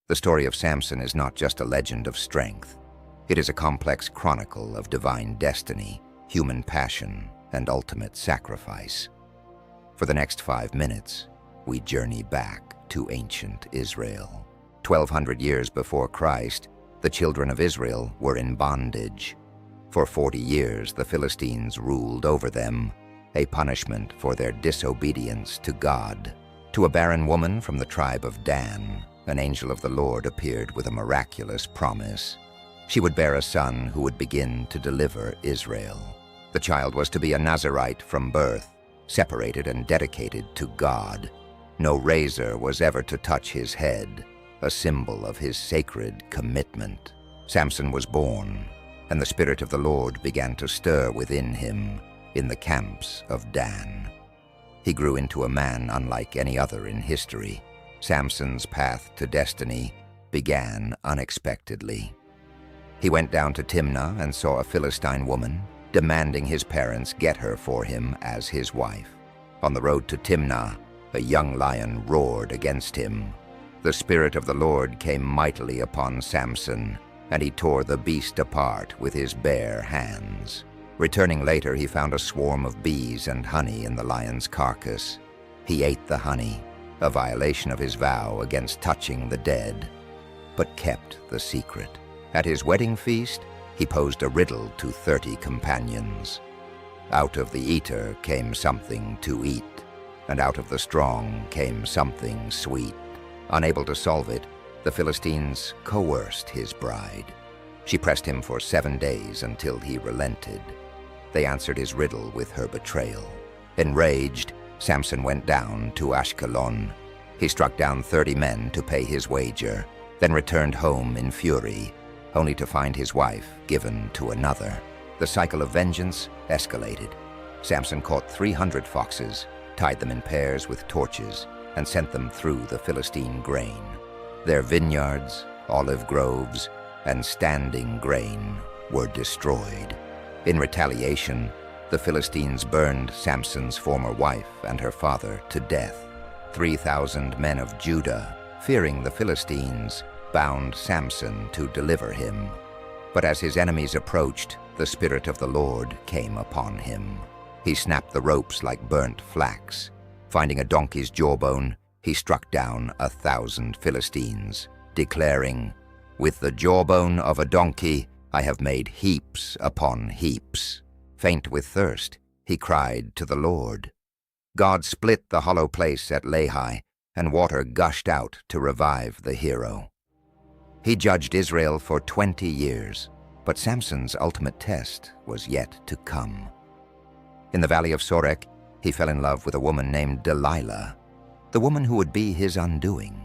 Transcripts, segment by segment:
The story of Samson is not just a legend of strength. It is a complex chronicle of divine destiny, human passion, and ultimate sacrifice. For the next 5 minutes, we journey back to ancient Israel. 1,200 years before Christ, the children of Israel were in bondage. For 40 years, the Philistines ruled over them, a punishment for their disobedience to God. To a barren woman from the tribe of Dan, an angel of the Lord appeared with a miraculous promise. She would bear a son who would begin to deliver Israel. The child was to be a Nazirite from birth, separated and dedicated to God. No razor was ever to touch his head, a symbol of his sacred commitment. Samson was born, and the Spirit of the Lord began to stir within him in the camps of Dan. He grew into a man unlike any other in history. Samson's path to destiny began unexpectedly. He went down to Timnah and saw a Philistine woman, demanding his parents get her for him as his wife. On the road to Timnah, a young lion roared against him. The Spirit of the Lord came mightily upon Samson, and he tore the beast apart with his bare hands. Returning later, he found a swarm of bees and honey in the lion's carcass. He ate the honey, a violation of his vow against touching the dead, but kept the secret. At his wedding feast, he posed a riddle to 30 companions. Out of the eater came something to eat, and out of the strong came something sweet. Unable to solve it, the Philistines coerced his bride. She pressed him for 7 days until he relented. They answered his riddle with her betrayal. Enraged, Samson went down to Ashkelon. He struck down 30 men to pay his wager, then returned home in fury, only to find his wife given to another. The cycle of vengeance escalated. Samson caught 300 foxes, tied them in pairs with torches, and sent them through the Philistine grain. Their vineyards, olive groves, and standing grain were destroyed. In retaliation, the Philistines burned Samson's former wife and her father to death. 3,000 men of Judah, fearing the Philistines, bound Samson to deliver him. But as his enemies approached, the Spirit of the Lord came upon him. He snapped the ropes like burnt flax. Finding a donkey's jawbone, he struck down 1,000 Philistines, declaring, "With the jawbone of a donkey, I have made heaps upon heaps." Faint with thirst, he cried to the Lord. God split the hollow place at Lehi, and water gushed out to revive the hero. He judged Israel for 20 years, but Samson's ultimate test was yet to come. In the valley of Sorek, he fell in love with a woman named Delilah, the woman who would be his undoing.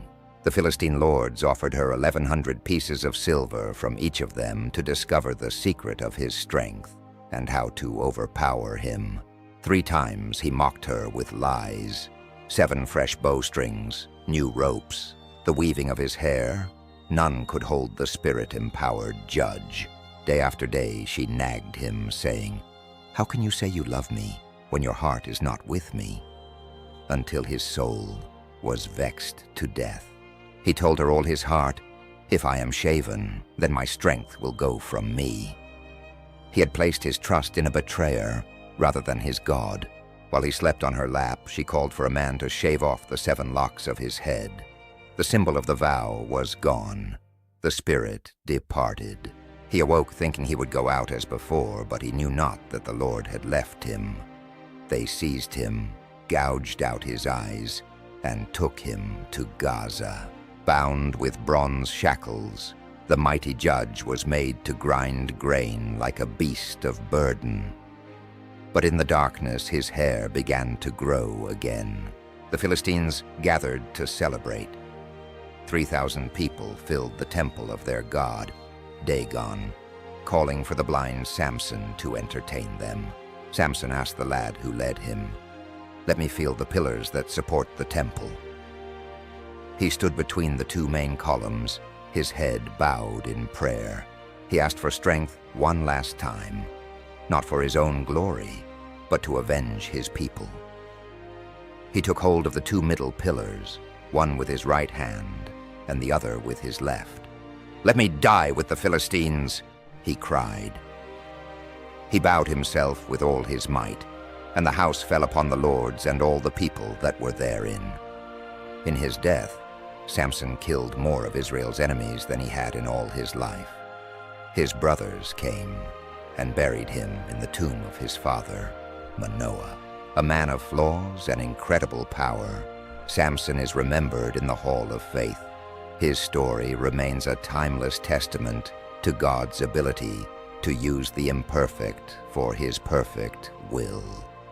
The Philistine lords offered her 1,100 pieces of silver from each of them to discover the secret of his strength and how to overpower him. 3 times he mocked her with lies: 7 fresh bowstrings, new ropes, the weaving of his hair. None could hold the spirit-empowered judge. Day after day she nagged him, saying, "How can you say you love me when your heart is not with me?" Until his soul was vexed to death. He told her all his heart, "If I am shaven, then my strength will go from me." He had placed his trust in a betrayer rather than his God. While he slept on her lap, she called for a man to shave off the 7 locks of his head. The symbol of the vow was gone. The spirit departed. He awoke thinking he would go out as before, but he knew not that the Lord had left him. They seized him, gouged out his eyes, and took him to Gaza. Bound with bronze shackles, the mighty judge was made to grind grain like a beast of burden. But in the darkness his hair began to grow again. The Philistines gathered to celebrate. 3,000 people filled the temple of their god, Dagon, calling for the blind Samson to entertain them. Samson asked the lad who led him, "Let me feel the pillars that support the temple." He stood between the 2 main columns, his head bowed in prayer. He asked for strength one last time, not for his own glory, but to avenge his people. He took hold of the 2 middle pillars, one with his right hand, and the other with his left. "Let me die with the Philistines," he cried. He bowed himself with all his might, and the house fell upon the lords and all the people that were therein. In his death, Samson killed more of Israel's enemies than he had in all his life. His brothers came and buried him in the tomb of his father, Manoah. A man of flaws and incredible power, Samson is remembered in the Hall of Faith. His story remains a timeless testament to God's ability to use the imperfect for his perfect will.